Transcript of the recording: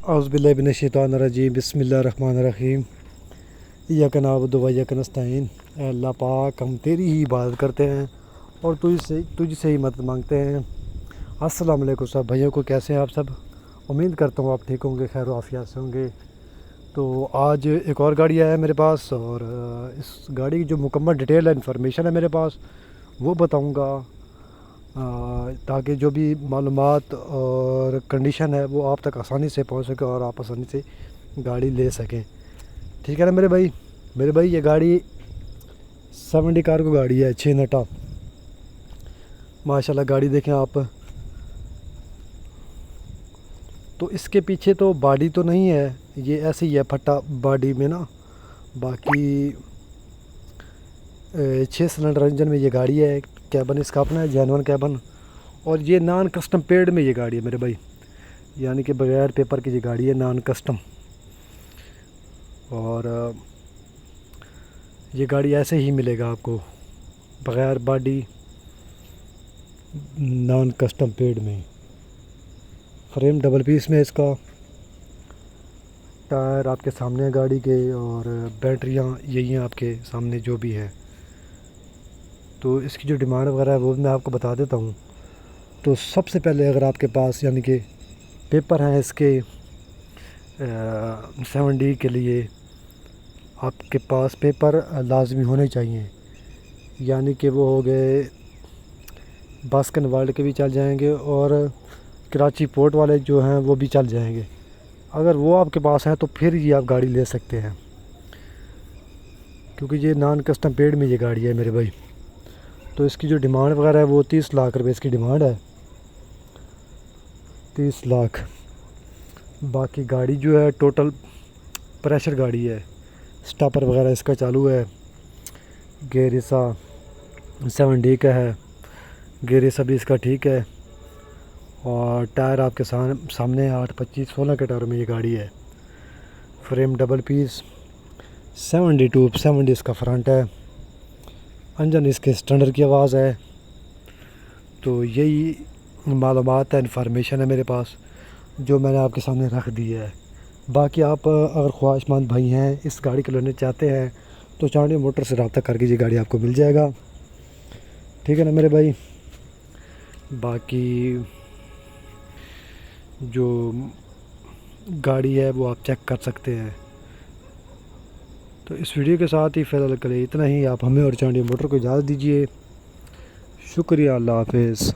औज़ुबिल्लाहिमिनश्शैतानिर्रजीम बिस्मिल्लाहिर्रहमानिर्रहीम इय्याका नअबुदु व इय्याका नस्तईन। अल्लाह पाक हम तेरी ही इबादत करते हैं और तुझसे ही मदद मांगते हैं। अस्सलाम वालेकुम सब भाइयों को, कैसे हैं आप सब? उम्मीद करता हूँ आप ठीक होंगे, खैर आफियत से होंगे। तो आज एक और गाड़ी आया है मेरे पास और इस गाड़ी की जो मुकम्मल डिटेल है, इन्फॉर्मेशन है मेरे पास, वो बताऊँगा ताकि जो भी मालूमात और कंडीशन है वो आप तक आसानी से पहुंच सके और आप आसानी से गाड़ी ले सकें। ठीक है ना मेरे भाई ये गाड़ी 70 कार को गाड़ी है, 6 नटा। माशाल्लाह गाड़ी देखें आप। तो इसके पीछे तो बॉडी तो नहीं है, ये ऐसे ही है फटा बॉडी में ना। बाकी 6 सिलेंडर इंजन में ये गाड़ी है। कैबन इसका अपना है, जेनवन कैबन। और ये नॉन कस्टम पेड में ये गाड़ी है मेरे भाई, यानी कि बगैर पेपर की ये गाड़ी है, नॉन कस्टम। और ये गाड़ी ऐसे ही मिलेगा आपको बगैर बॉडी, नॉन कस्टम पेड में। फ्रेम डबल पीस में इसका, टायर आपके सामने है गाड़ी के, और बैटरियाँ यही हैं आपके सामने जो भी है। तो इसकी जो डिमांड वगैरह है वो मैं आपको बता देता हूँ। तो सबसे पहले अगर आपके पास यानी कि पेपर हैं इसके 7D के लिए, आपके पास पेपर लाजमी होने चाहिए। यानी कि वो हो गए बास्किन वर्ल्ड के भी चल जाएंगे और कराची पोर्ट वाले जो हैं वो भी चल जाएंगे। अगर वो आपके पास है तो फिर ये आप गाड़ी ले सकते हैं, क्योंकि ये नॉन कस्टम पेड में ये गाड़ी है मेरे भाई। तो इसकी जो डिमांड वगैरह है वो 30 लाख रुपए इसकी डिमांड है, 30 लाख। बाकी गाड़ी जो है टोटल प्रेशर गाड़ी है, स्टॉपर वगैरह इसका चालू है। गेयर इसका 7D का है, गेयर सभी इसका ठीक है। और टायर आपके सामने 8-25-16 के टायर में ये गाड़ी है। Frame double piece, 7D tube, 7D इसका फ्रंट है। इंजन इसके स्टैंडर्ड की आवाज़ है। तो यही मालूमात है, इन्फॉर्मेशन है मेरे पास जो मैंने आपके सामने रख दी है। बाकी आप अगर ख्वाहिशमंद भाई हैं, इस गाड़ी को लेना चाहते हैं, तो चांडिया मोटर से रब्ता करके ये गाड़ी आपको मिल जाएगा। ठीक है ना मेरे भाई? बाकी जो गाड़ी है वो आप चेक कर सकते हैं। तो इस वीडियो के साथ ही फ़िलहाल के लिए इतना ही। आप हमें और चांडिया मोटर को इजाज़त दीजिए। शुक्रिया, अल्लाह हाफ़िज़।